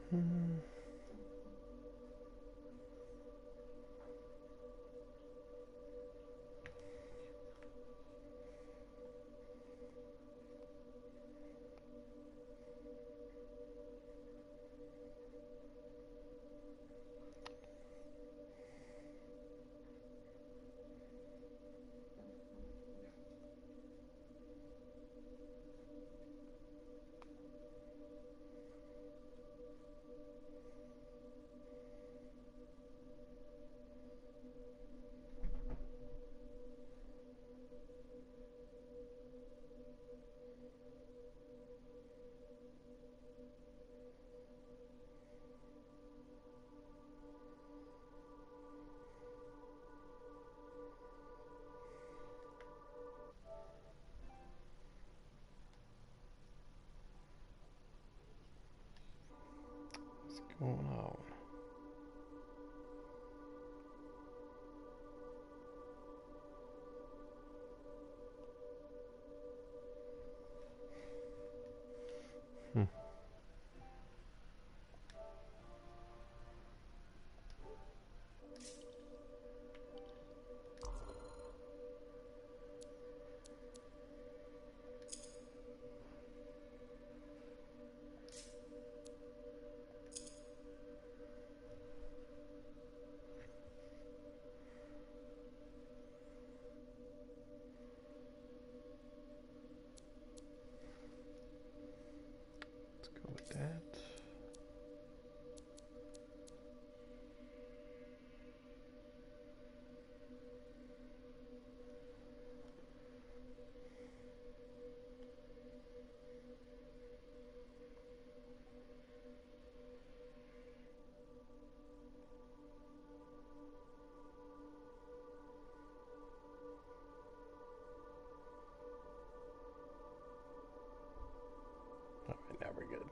Hmm. What's going on? Hmm. Let's go with that. All right, now we're good.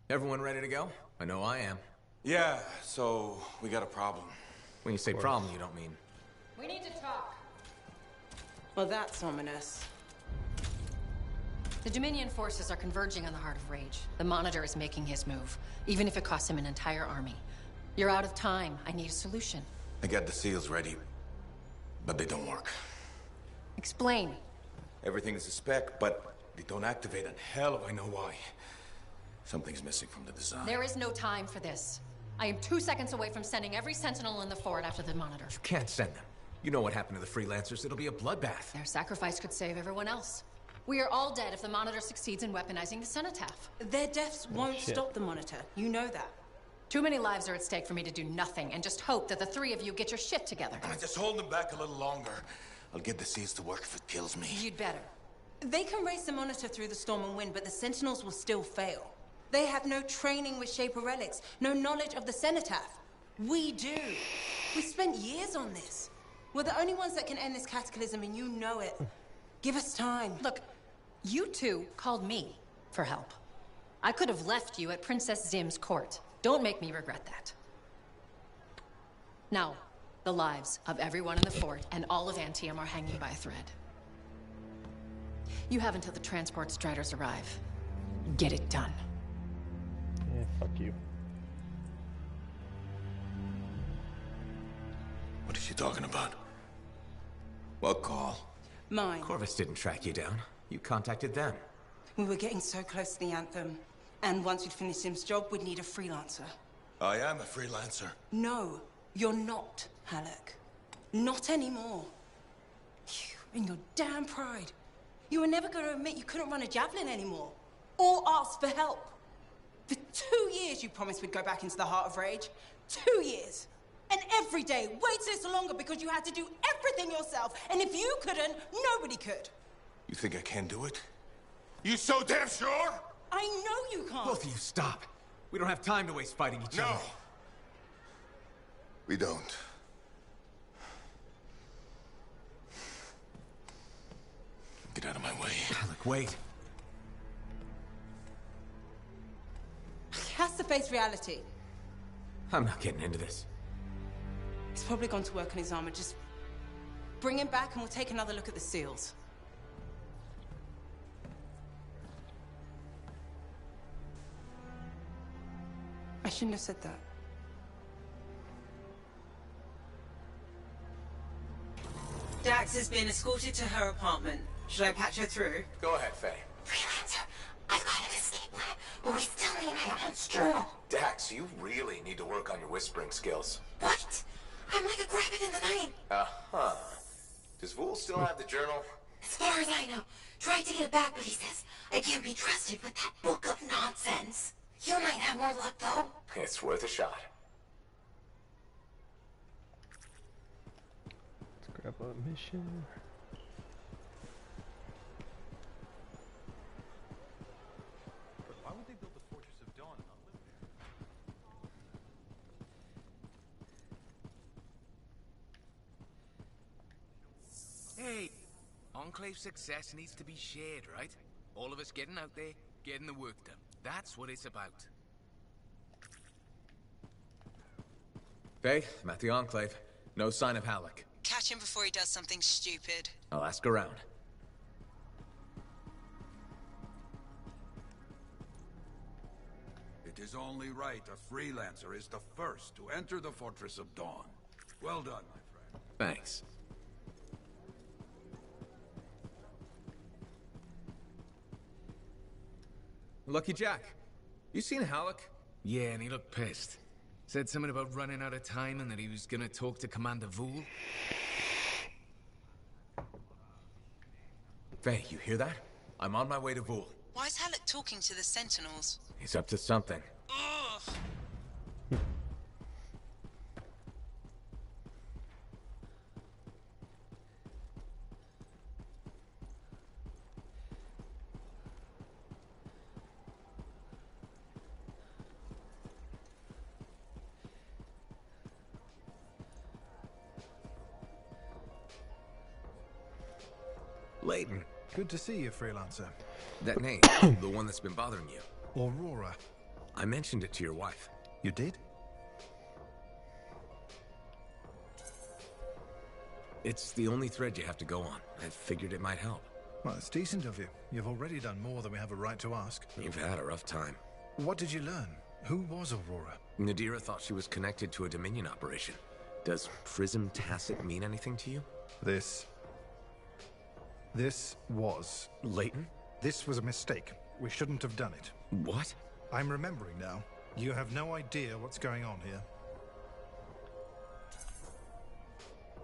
Everyone ready to go? I know I am. Yeah, so we got a problem. When you say problem, you don't mean... We need to talk. Well, that's ominous. The Dominion forces are converging on the Heart of Rage. The Monitor is making his move, even if it costs him an entire army. You're out of time. I need a solution. I got the seals ready, but they don't work. Explain. Everything is a spec, but they don't activate, and hell if I know why. Something's missing from the design. There is no time for this. I am 2 seconds away from sending every Sentinel in the fort after the Monitor. You can't send them. You know what happened to the freelancers. It'll be a bloodbath. Their sacrifice could save everyone else. We are all dead if the Monitor succeeds in weaponizing the Cenotaph. Their deaths won't stop the Monitor. You know that. Too many lives are at stake for me to do nothing and just hope that the three of you get your shit together. Just hold them back a little longer. I'll get the seals to work if it kills me. You'd better. They can race the Monitor through the storm and win, but the Sentinels will still fail. They have no training with Shaper relics, no knowledge of the Cenotaph. We do. We spent years on this. We're the only ones that can end this cataclysm, and you know it. Give us time. Look, you two called me for help. I could have left you at Princess Zim's court. Don't make me regret that. Now, the lives of everyone in the fort and all of Anthem are hanging by a thread. You have until the transport striders arrive. Get it done. Yeah, fuck you. What is she talking about? What call? Mine. Corvus didn't track you down. You contacted them. We were getting so close to the Anthem. And once we'd finished Sim's job, we'd need a freelancer. I am a freelancer. No, you're not, Halleck. Not anymore. You and your damn pride. You were never going to admit you couldn't run a javelin anymore. Or ask for help. For 2 years you promised we'd go back into the Heart of Rage. 2 years. And every day, wait a little longer because you had to do everything yourself. And if you couldn't, nobody could. You think I can't do it? You so damn sure? I know you can't. Both of you, stop. We don't have time to waste fighting each other. No. We don't. Get out of my way. Look, wait. He has to face reality. I'm not getting into this. He's probably gone to work on his armor. Just bring him back and we'll take another look at the seals. I shouldn't have said that. Dax has been escorted to her apartment. Should I patch her through? Go ahead, Faye. Freelancer, I've got an escape plan, but we still need Hammond's journal. Dax, you really need to work on your whispering skills. What? I'm like a rabbit in the night. Uh-huh. Does Vool still have the journal? As far as I know, tried to get it back, but he says I can't be trusted with that book of nonsense. You might have more luck, though. It's worth a shot. Let's grab a mission. Why would they build the Fortress of Dawn and not live there? Hey, Enclave success needs to be shared, right? All of us getting out there, getting the work done. That's what it's about. Faye, I'm at the Enclave. No sign of Halleck. Catch him before he does something stupid. I'll ask around. It is only right a freelancer is the first to enter the Fortress of Dawn. Well done, my friend. Thanks. Lucky Jack, you seen Halleck? Yeah, and he looked pissed. Said something about running out of time and that he was gonna talk to Commander Vool. Faye, you hear that? I'm on my way to Vool. Why is Halleck talking to the Sentinels? He's up to something. Ugh. Layton. Good to see you, freelancer. That name, the one that's been bothering you. Aurora. I mentioned it to your wife. You did? It's the only thread you have to go on. I figured it might help. Well, it's decent of you. You've already done more than we have a right to ask. You've had a rough time. What did you learn? Who was Aurora? Nadira thought she was connected to a Dominion operation. Does Prism Tacit mean anything to you? This was... Leighton? This was a mistake. We shouldn't have done it. What? I'm remembering now. You have no idea what's going on here.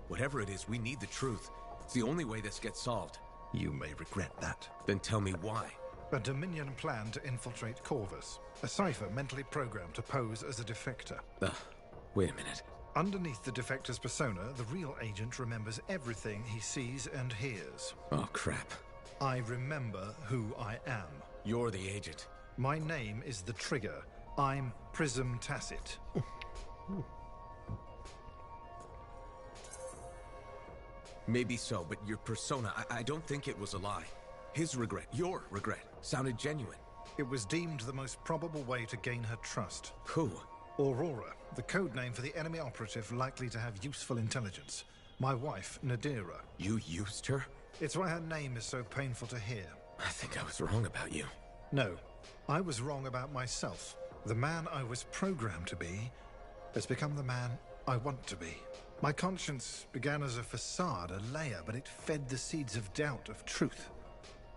Whatever it is, we need the truth. It's the only way this gets solved. You may regret that. Then tell me why. A Dominion plan to infiltrate Corvus. A cipher mentally programmed to pose as a defector. Wait a minute. Underneath the defector's persona, the real agent remembers everything he sees and hears. Oh, crap. I remember who I am. You're the agent. My name is the Trigger. I'm Prism Tacit. Maybe so, but your persona, I don't think it was a lie. His regret, your regret, sounded genuine. It was deemed the most probable way to gain her trust. Who? Aurora, the code name for the enemy operative likely to have useful intelligence. My wife, Nadira. You used her? It's why her name is so painful to hear. I think I was wrong about you. No, I was wrong about myself. The man I was programmed to be has become the man I want to be. My conscience began as a facade, a layer, but it fed the seeds of doubt, of truth.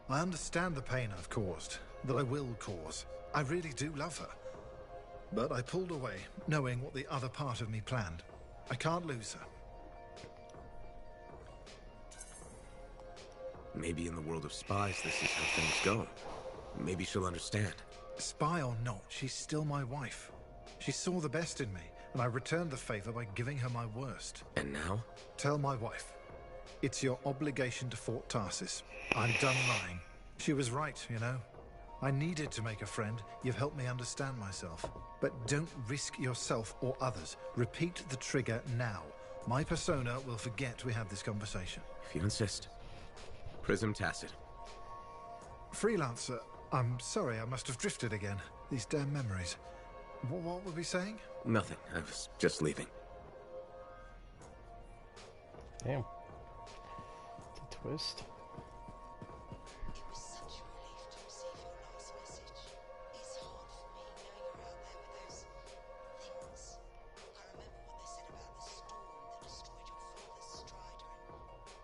I understand the pain I've caused, that I will cause. I really do love her. But I pulled away, knowing what the other part of me planned. I can't lose her. Maybe in the world of spies, this is how things go. Maybe she'll understand. Spy or not, she's still my wife. She saw the best in me, and I returned the favor by giving her my worst. And now? Tell my wife. It's your obligation to Fort Tarsis. I'm done lying. She was right, you know. I needed to make a friend. You've helped me understand myself. But don't risk yourself or others. Repeat the trigger now. My persona will forget we had this conversation. If you insist. Prism Tacit. Freelancer, I'm sorry, I must have drifted again. These damn memories. What were we saying? Nothing. I was just leaving. Damn. It's a twist. It was such a relief to receive your last message. It's hard for me now you're out there with those things. I remember what they said about the storm that destroyed your father's strider and, well, you remember how that was.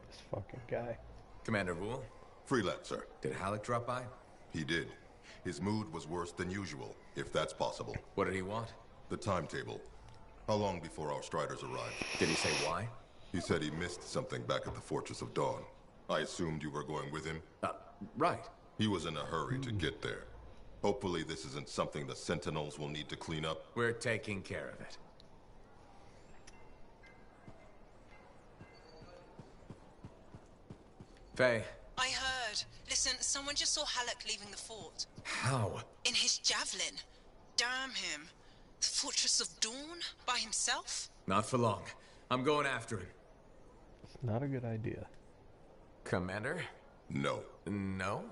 This fucking guy. Commander Vool? Freelancer. Did Halleck drop by? He did. His mood was worse than usual, if that's possible. What did he want? The timetable. How long before our Striders arrive? Did he say why? He said he missed something back at the Fortress of Dawn. I assumed you were going with him? Right. He was in a hurry to get there. Hopefully this isn't something the Sentinels will need to clean up. We're taking care of it. Faye. I heard. Listen, someone just saw Halleck leaving the fort. How? In his javelin. Damn him. The Fortress of Dawn? By himself? Not for long. I'm going after him. It's not a good idea. Commander? No. No?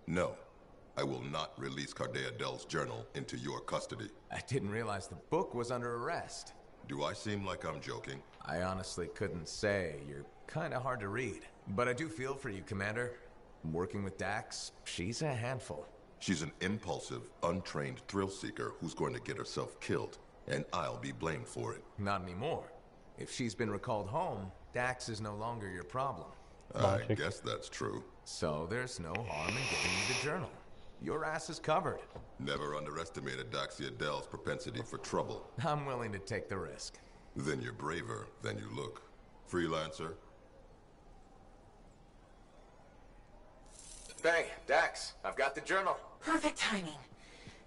No. I will not release Cardea Dell's journal into your custody. I didn't realize the book was under arrest. Do I seem like I'm joking? I honestly couldn't say. You're kinda hard to read. But I do feel for you, Commander. Working with Dax, she's a handful. She's an impulsive, untrained thrill-seeker who's going to get herself killed. And I'll be blamed for it. Not anymore. If she's been recalled home, Dax is no longer your problem. I guess that's true. So there's no harm in giving you the journal. your ass is covered. Never underestimated Doxia Dell's propensity for trouble. I'm willing to take the risk. Then you're braver than you look. Freelancer? Hey, Dax, I've got the journal. Perfect timing.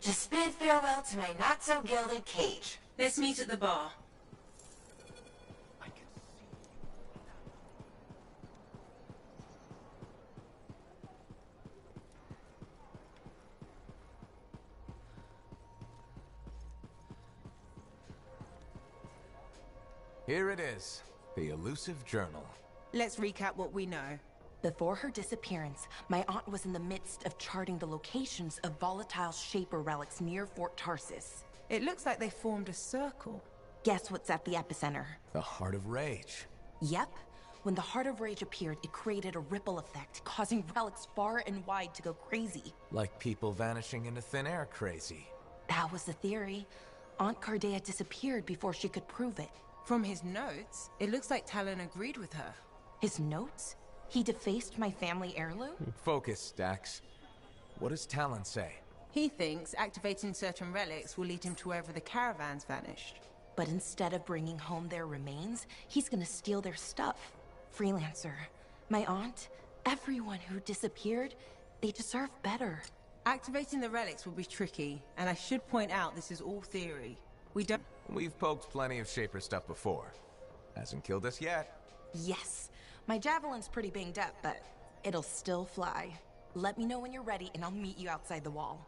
Just bid farewell to my not-so-gilded cage. Let's meet at the bar. Here it is, the elusive journal. Let's recap what we know. Before her disappearance, my aunt was in the midst of charting the locations of volatile Shaper relics near Fort Tarsis. It looks like they formed a circle. Guess what's at the epicenter? The Heart of Rage. Yep. When the Heart of Rage appeared, it created a ripple effect, causing relics far and wide to go crazy. Like people vanishing into thin air crazy. That was the theory. Aunt Cardea disappeared before she could prove it. From his notes, it looks like Talon agreed with her. His notes? He defaced my family heirloom? Focus, Dax. What does Talon say? He thinks activating certain relics will lead him to wherever the caravans vanished. But instead of bringing home their remains, he's gonna steal their stuff. Freelancer, my aunt, everyone who disappeared, they deserve better. Activating the relics will be tricky, and I should point out this is all theory. We've poked plenty of Shaper stuff before. Hasn't killed us yet. Yes. My javelin's pretty banged up, but it'll still fly. Let me know when you're ready, and I'll meet you outside the wall.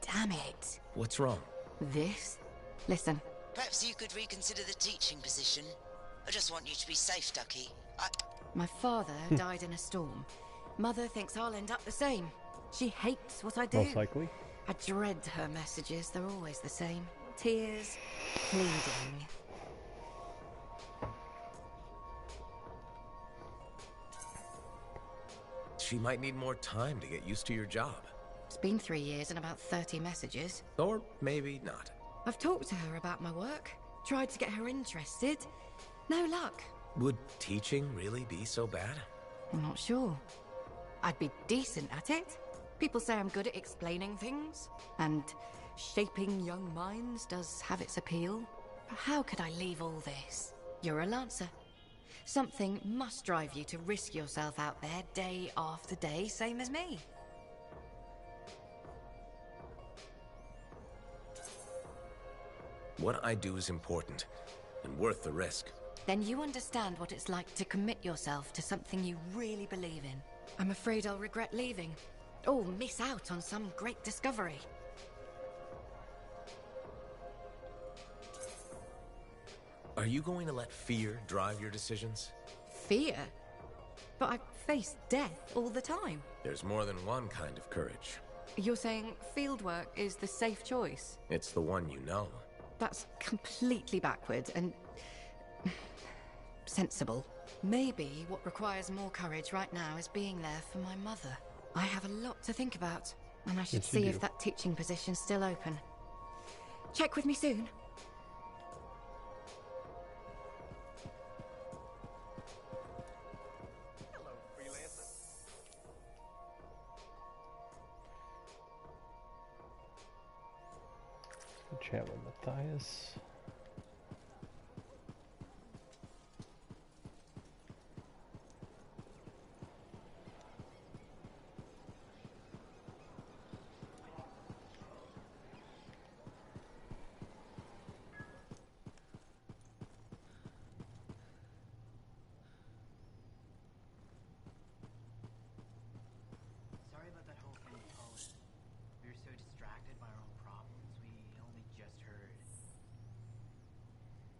Damn it. What's wrong? This? Listen. Perhaps you could reconsider the teaching position. I just want you to be safe, Ducky. My father died in a storm. Mother thinks I'll end up the same. She hates what I do. Most likely. I dread her messages. They're always the same. Tears, pleading. She might need more time to get used to your job. It's been 3 years and about 30 messages. Or maybe not. I've talked to her about my work. Tried to get her interested. No luck. Would teaching really be so bad? I'm not sure. I'd be decent at it. People say I'm good at explaining things, and shaping young minds does have its appeal. But how could I leave all this? You're a Lancer. Something must drive you to risk yourself out there day after day, same as me. What I do is important, and worth the risk. Then you understand what it's like to commit yourself to something you really believe in. I'm afraid I'll regret leaving, or miss out on some great discovery. Are you going to let fear drive your decisions? Fear? But I face death all the time. There's more than one kind of courage. You're saying fieldwork is the safe choice? It's the one you know. That's completely backward and sensible. Maybe what requires more courage right now is being there for my mother. I have a lot to think about, and I should see if that teaching position's still open. Check with me soon. Hello, freelancer. Chat with Matthias. Sorry about that whole thing with Poland. We were so distracted by our own problems, we only just heard.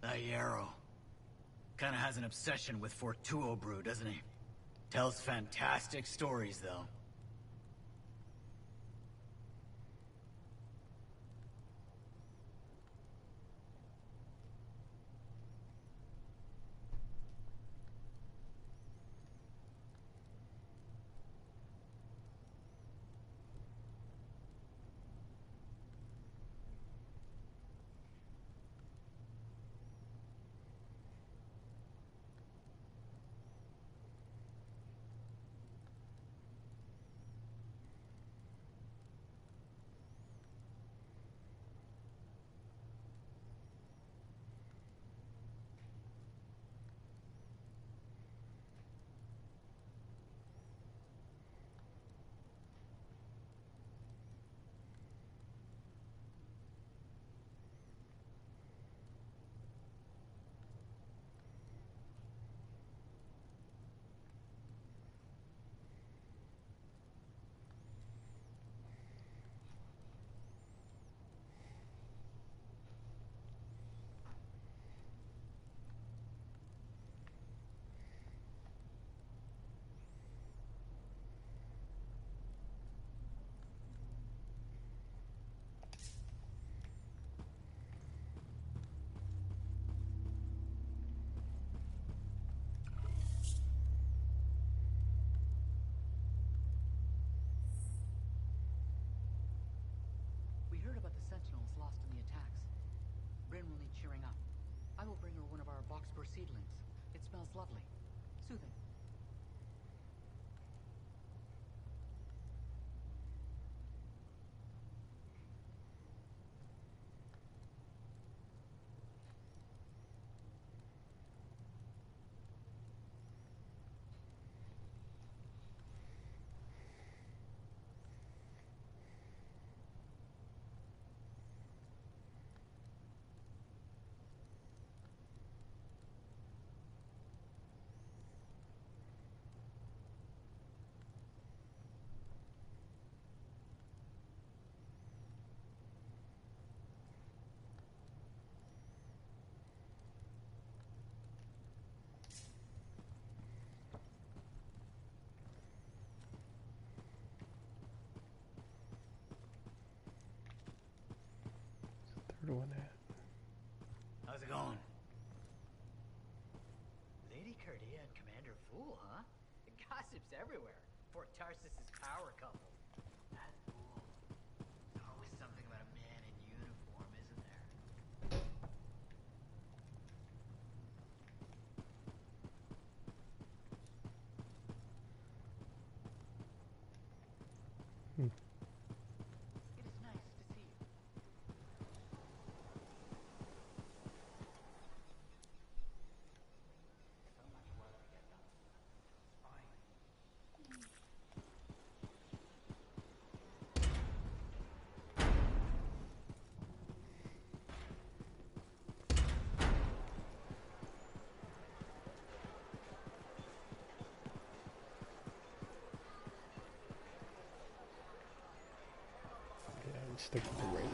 That Yarrow. Kinda has an obsession with Fortuo brew, doesn't he? Tells fantastic stories, though. for seedlings. It smells lovely. Soothing. Third one at. How's it going? Lady Cardia and Commander Fool, huh? The gossip's everywhere. Fort Tarsus's power couple. That's cool. There's always something about a man in uniform, isn't there? It is nice to see you. So much work to get done. Fine. Yeah, I'd stick with the Ranger.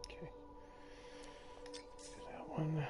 Okay. Do that one.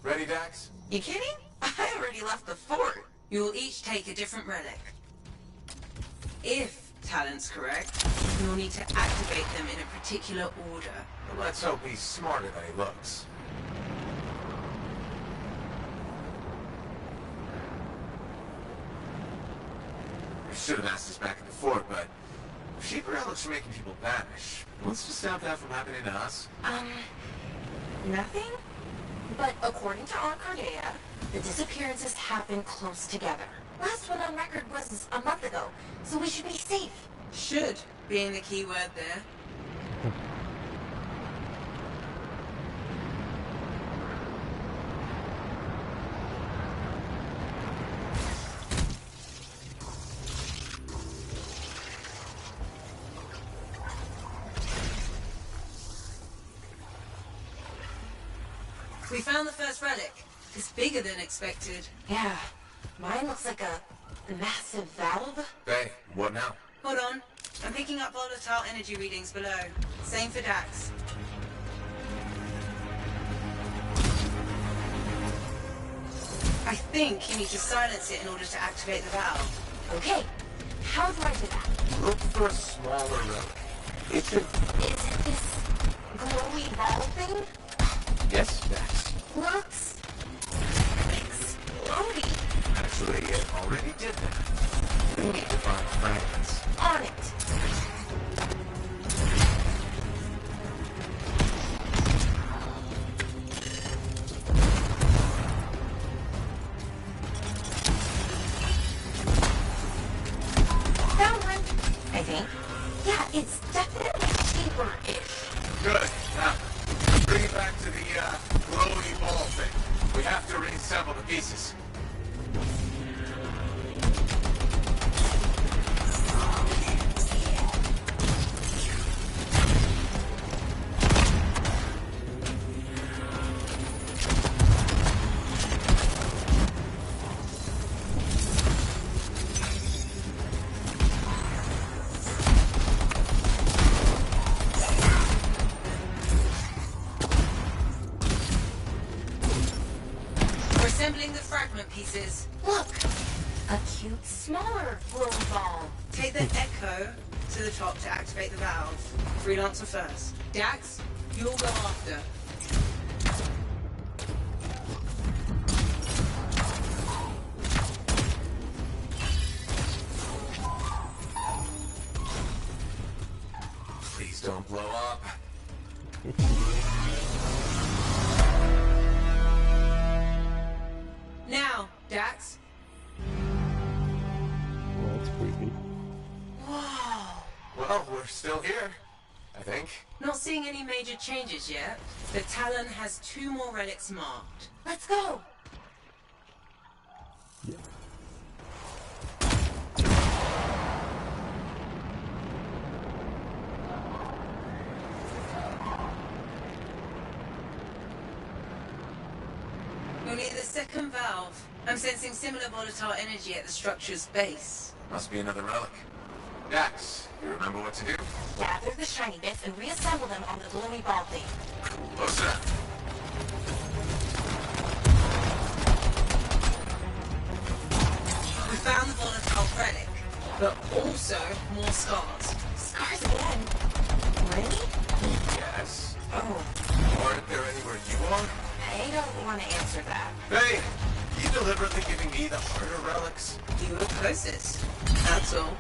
Ready, Dax? You kidding? I already left the fort. You will each take a different relic. If talent's correct, you'll need to activate them in a particular order. Well, let's hope he's smarter than he looks. I should have asked this back at the fort, but cheaper relics are making people vanish. What's to stop that from happening to us? Nothing? But according to Aunt Cardea, the disappearances happen close together. Last one on record was a month ago, so we should be safe. Should being the key word there. We found the first relic. It's bigger than expected. Yeah, mine looks like a massive valve. Hey, what now? Hold on. I'm picking up volatile energy readings below. Same for Dax. I think you need to silence it in order to activate the valve. Okay, how do I do that? Look for a smaller relic. It's a... Is it this glowy ball thing? Yes, Dax. Looks explodey. Actually, it already did that. We need to find fragments. On it. Found one, I think. Yeah, it's definitely cheaper-ish. Good. Now, bring it back to the, glowy ball thing. We have to reassemble the pieces. We're assembling the fragment pieces. Look, a cute, smaller glowy ball. Take the echo to the top to activate the valve. Freelancer first. Dax, you'll go after. Please don't blow up. Now, Dax. Well, that's creepy. Whoa. Well, we're still here, I think. Not seeing any major changes yet. The Talon has 2 more relics marked. Let's go. Yeah. You'll need the second valve. I'm sensing similar volatile energy at the structure's base. Must be another relic. Dax, you remember what to do? Gather the shiny bits and reassemble them on the glowy ball thing. Close enough. We found the volatile relic, but also more scars. Scars again? Really? Yes. Oh, Aren't there anywhere you are? I don't want to answer that. Hey, you deliberately giving me the harder relics? You were closest. That's all.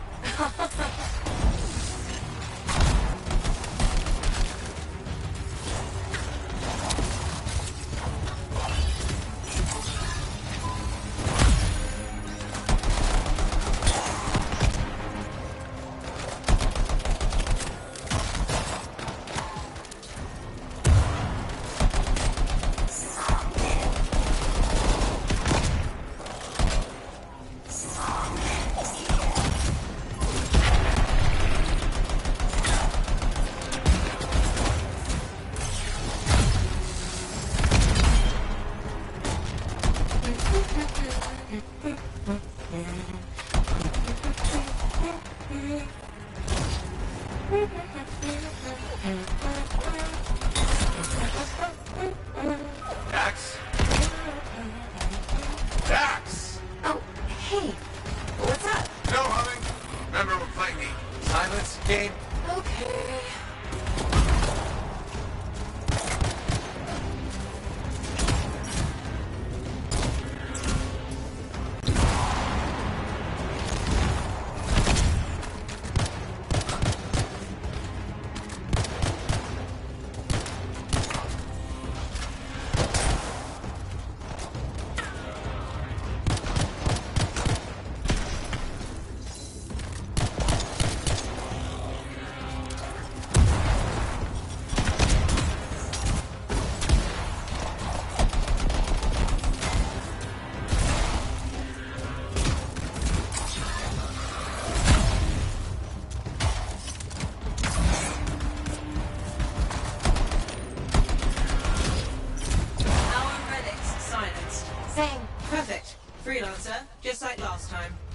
Dax? Dax! Oh, hey. What's up? No humming. Remember we're playing the silence game? Okay.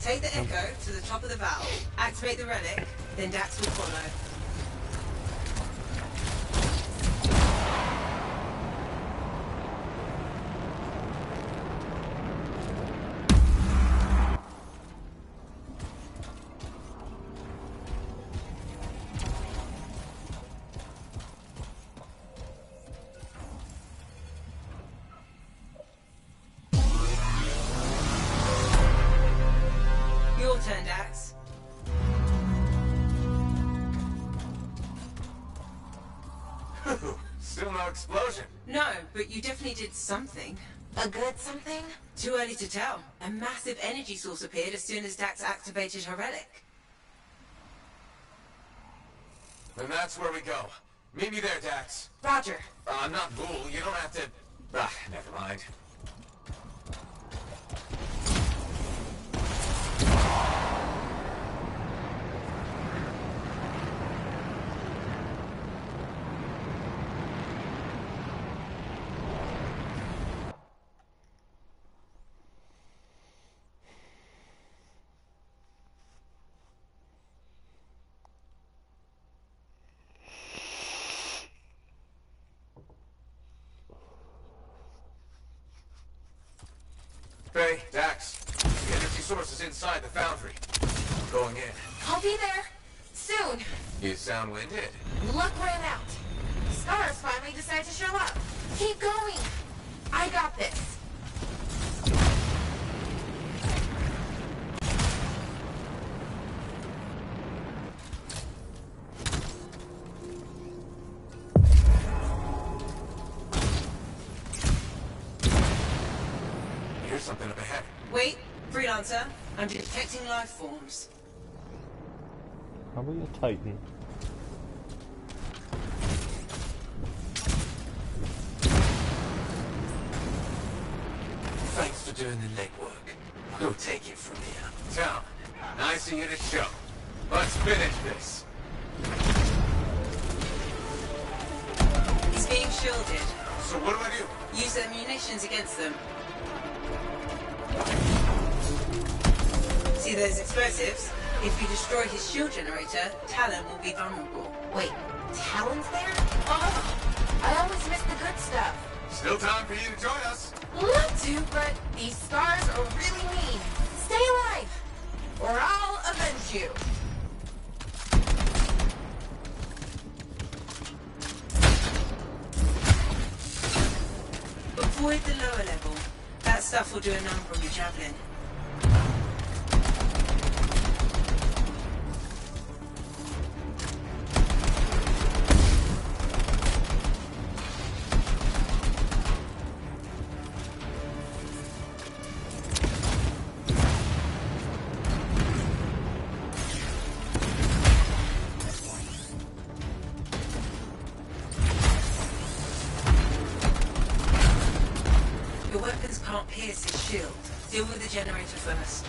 Take the Echo to the top of the valve, activate the relic, then Dax will follow. Your turn, Dax. Still no explosion. No, but you definitely did something. A good something? Too early to tell. A massive energy source appeared as soon as Dax activated her relic. Then that's where we go. Meet me there, Dax. Roger. I'm not Ghoul. You don't have to... never mind. Hey, Dax. The energy source is inside the foundry. I'm going in. I'll be there. Soon. You sound winded. Luck ran out. Stars finally decided to show up. Keep going. I got this. Here's something up ahead. Wait, Freelancer. I'm detecting life forms. Probably a Titan. Thanks for doing the legwork. We'll take it from here. Town, nice of you to show. Let's finish this. He's being shielded. So what do I do? Use their munitions against them. See those explosives? If you destroy his shield generator, Talon will be vulnerable. Wait, Talon's there? Oh, I always miss the good stuff. Still time for you to join us. Love to, but these scars are really mean. Stay alive, or I'll avenge you. Avoid the lower level. That stuff will do a number on your javelin. Your weapons can't pierce his shield. Deal with the generator first.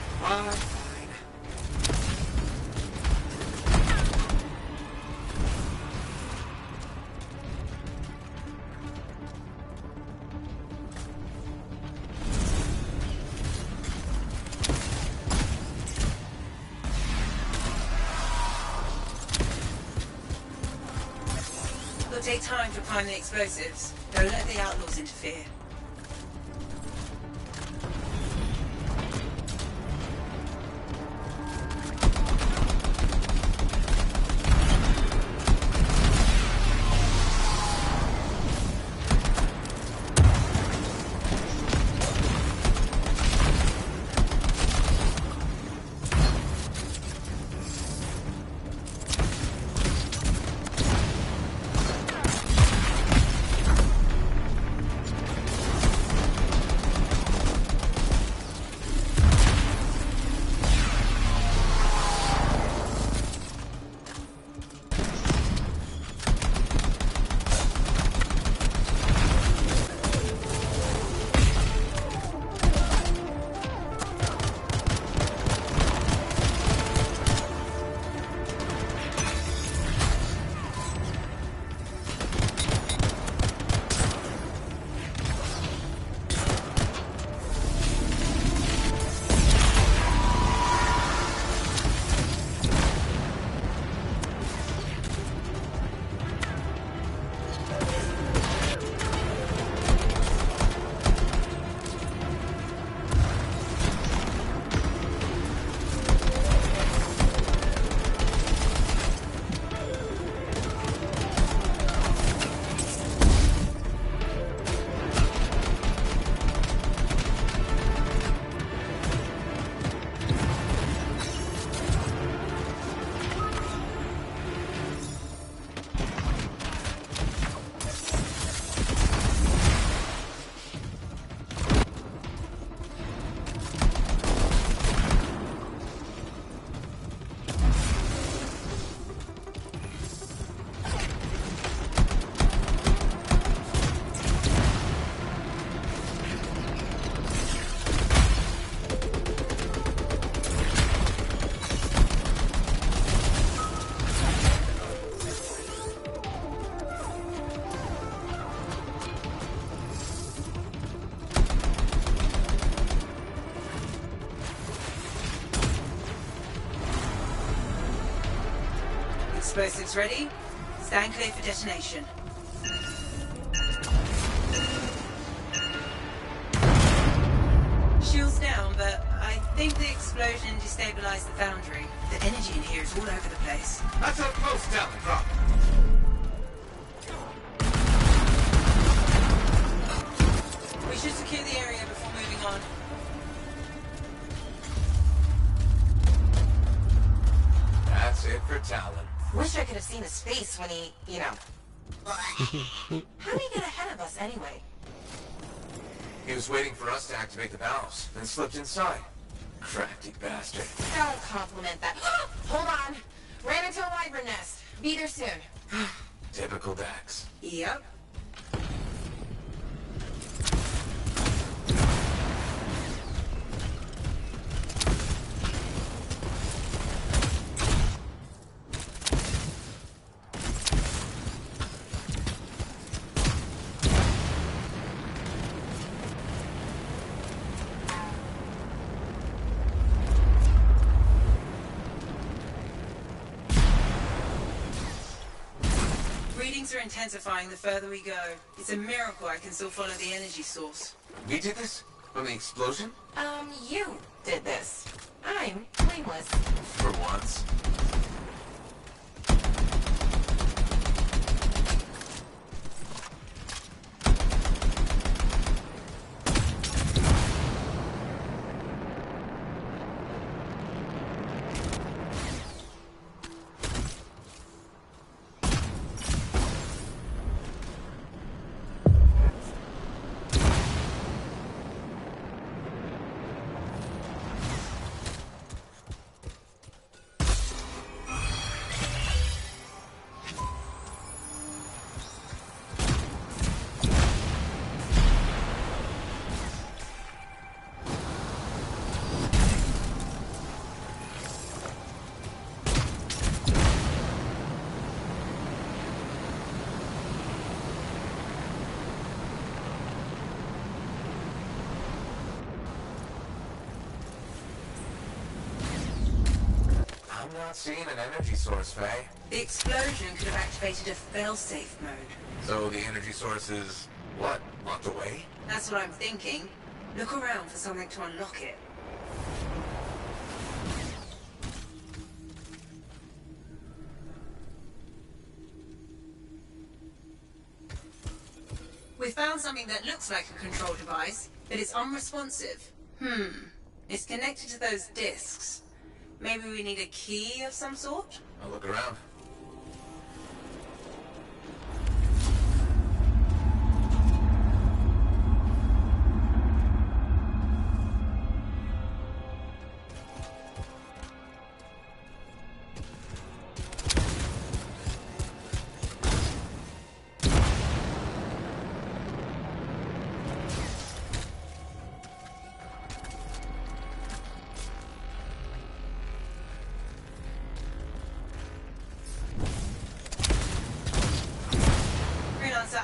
It'll take time to prime the explosives. Don't let the outlaws interfere. Explosives ready. Stand clear for detonation. Shields down, but I think the explosion destabilized the foundry. The energy in here is all over the place. That's up close, Talon. Drop. We should secure the area before moving on. That's it for Talon. Wish I could have seen his face when he, you know. How did he get ahead of us anyway? He was waiting for us to activate the valves, then slipped inside. Crafty bastard. Don't compliment that. Hold on. Ran into a wyvern nest. Be there soon. Typical Dax. Yep. Readings are intensifying the further we go. It's a miracle I can still follow the energy source. We did this? From the explosion? You did this. I'm blameless. For once. I'm not seeing an energy source, Faye. The explosion could have activated a fail-safe mode. So the energy source is, what, locked away? That's what I'm thinking. Look around for something to unlock it. We found something that looks like a control device, but it's unresponsive. It's connected to those discs. Maybe we need a key of some sort? I'll look around.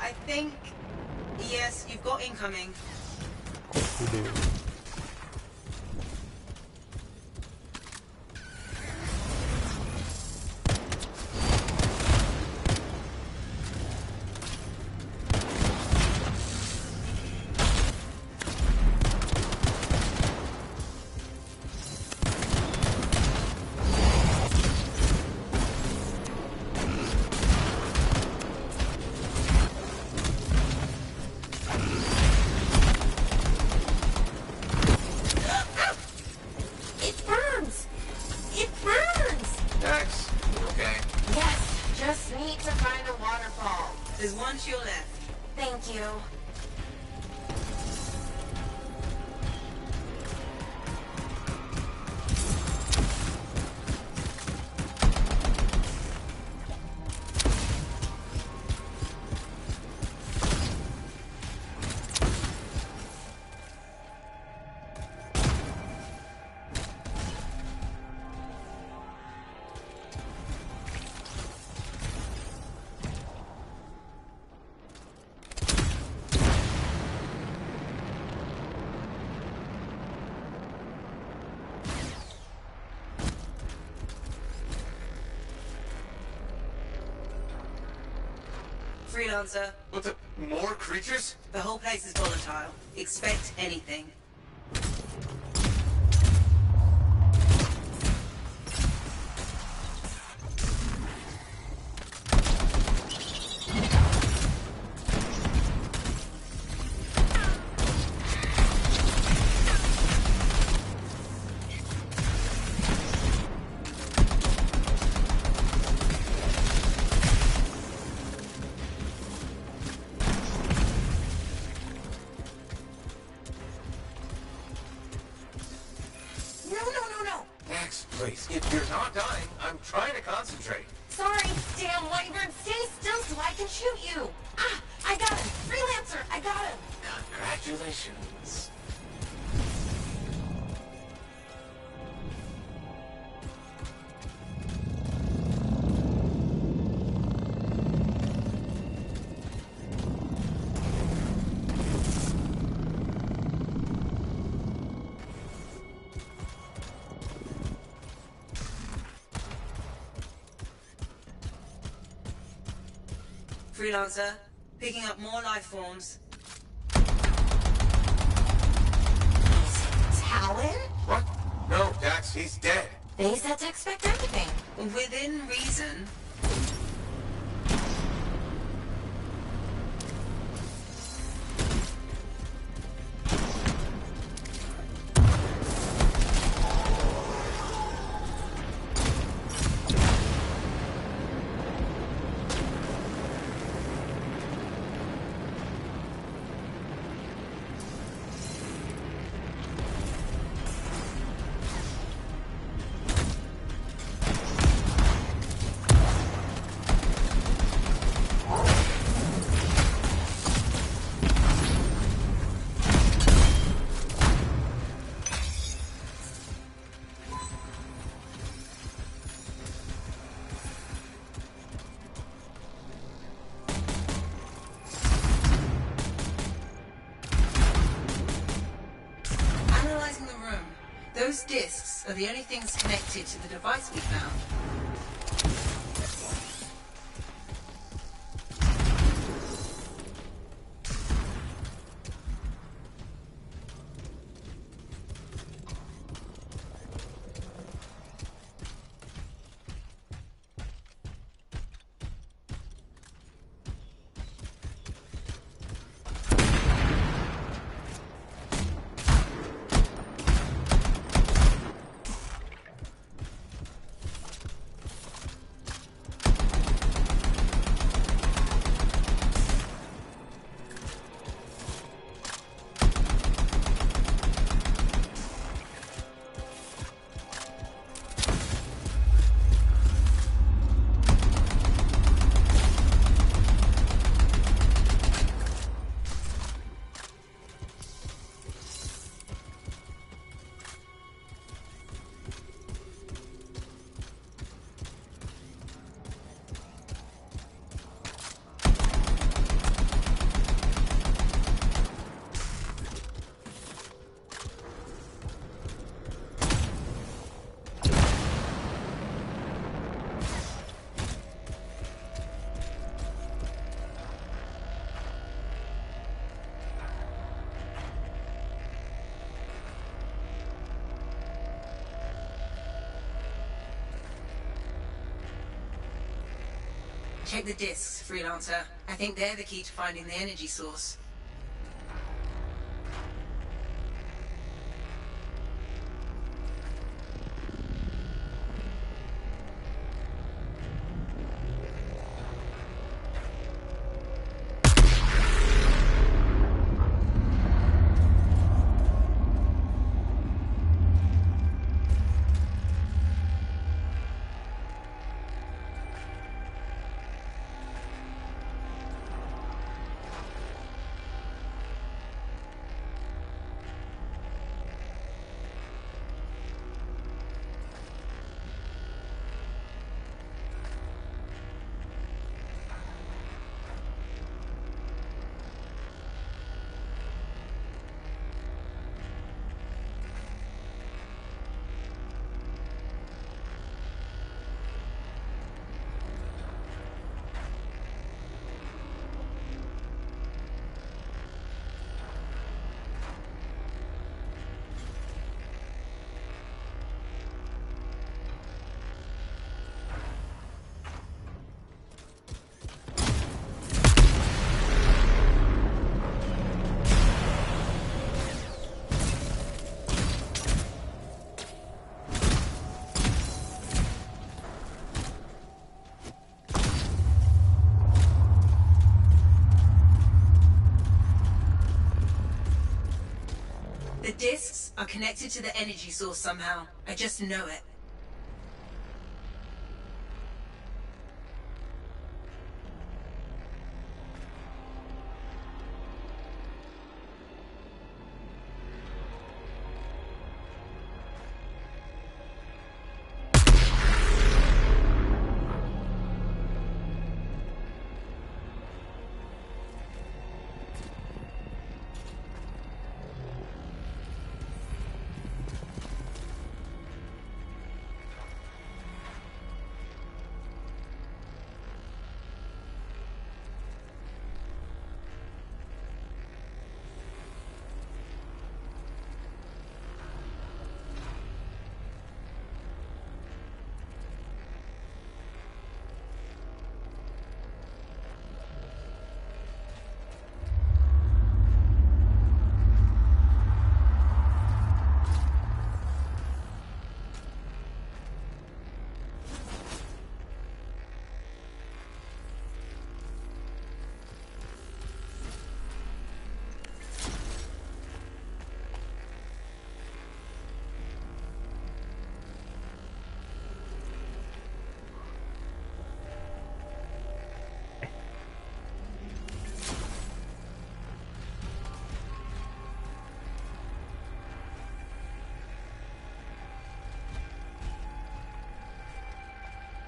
I think... Yes, you've got incoming. Of course we do. There's one to your left. Thank you. Freelancer. What the? More creatures? The whole place is volatile. Expect anything. Max, please. If you're not dying, I'm trying to concentrate. Sorry, damn Whitebird. Stay still so I can shoot you. Ah, I got him. Freelancer, I got him. Congratulations. Freelancer, picking up more life forms. Talon? What? No, Dax, he's dead. They said to expect everything. Within reason. Analyzing the room. Those discs are the only things connected to the device we found. Check the discs, Freelancer. I think they're the key to finding the energy source. The discs are connected to the energy source somehow. I just know it.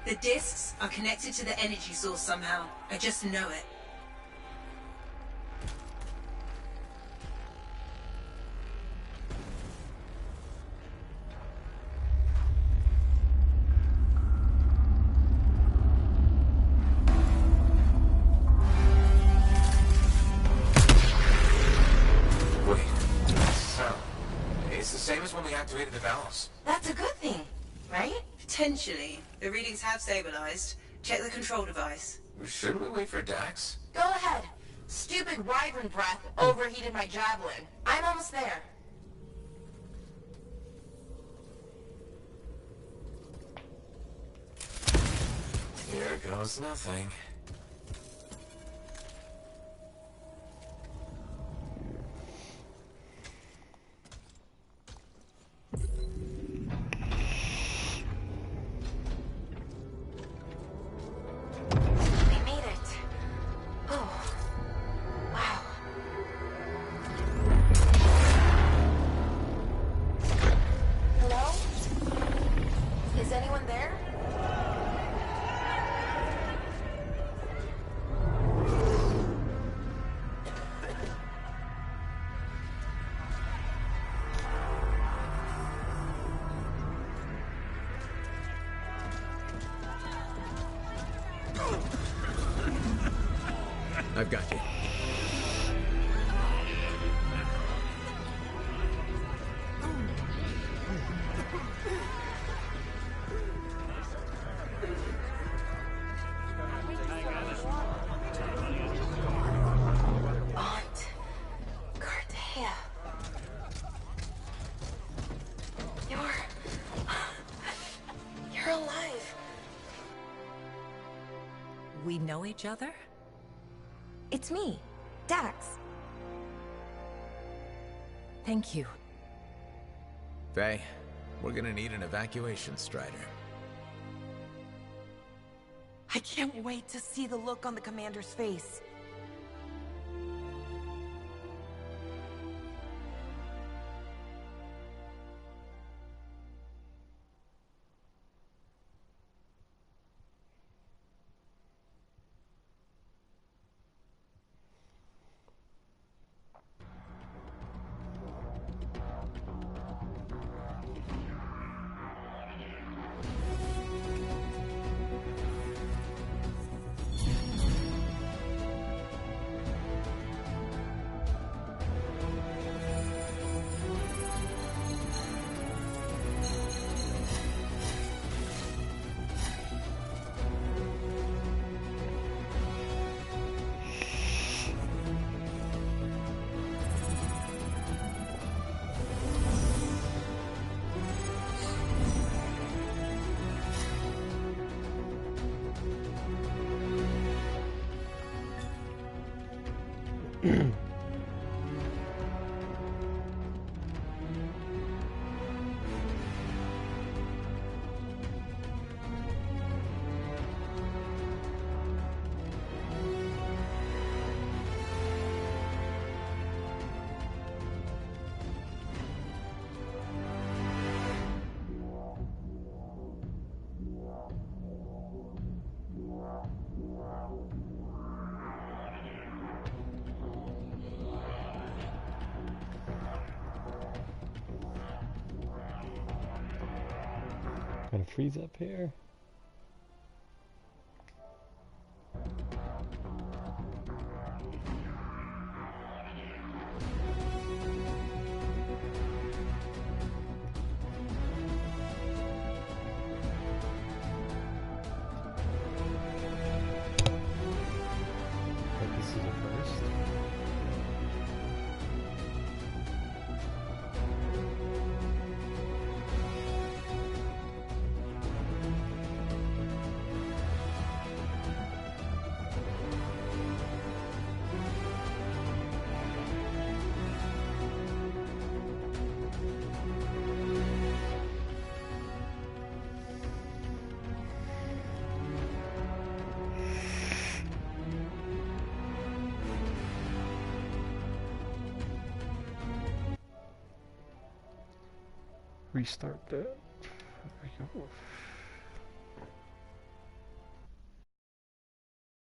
The discs are connected to the energy source somehow. I just know it. Wait, so it's the same as when we activated the valves. That's a good thing, right? Potentially. The readings have stabilized. Check the control device. Shouldn't we wait for Dax? Go ahead. Stupid wyvern breath overheated my javelin. I'm almost there. Here goes nothing. We made it. Oh. Wow. Hello? Is anyone there? I've got you. Aunt Cartea. You're alive. We know each other? It's me, Dax. Thank you. Faye, we're gonna need an evacuation strider. I can't wait to see the look on the commander's face. gonna freeze up here. But this is a first. Restart that. There we go.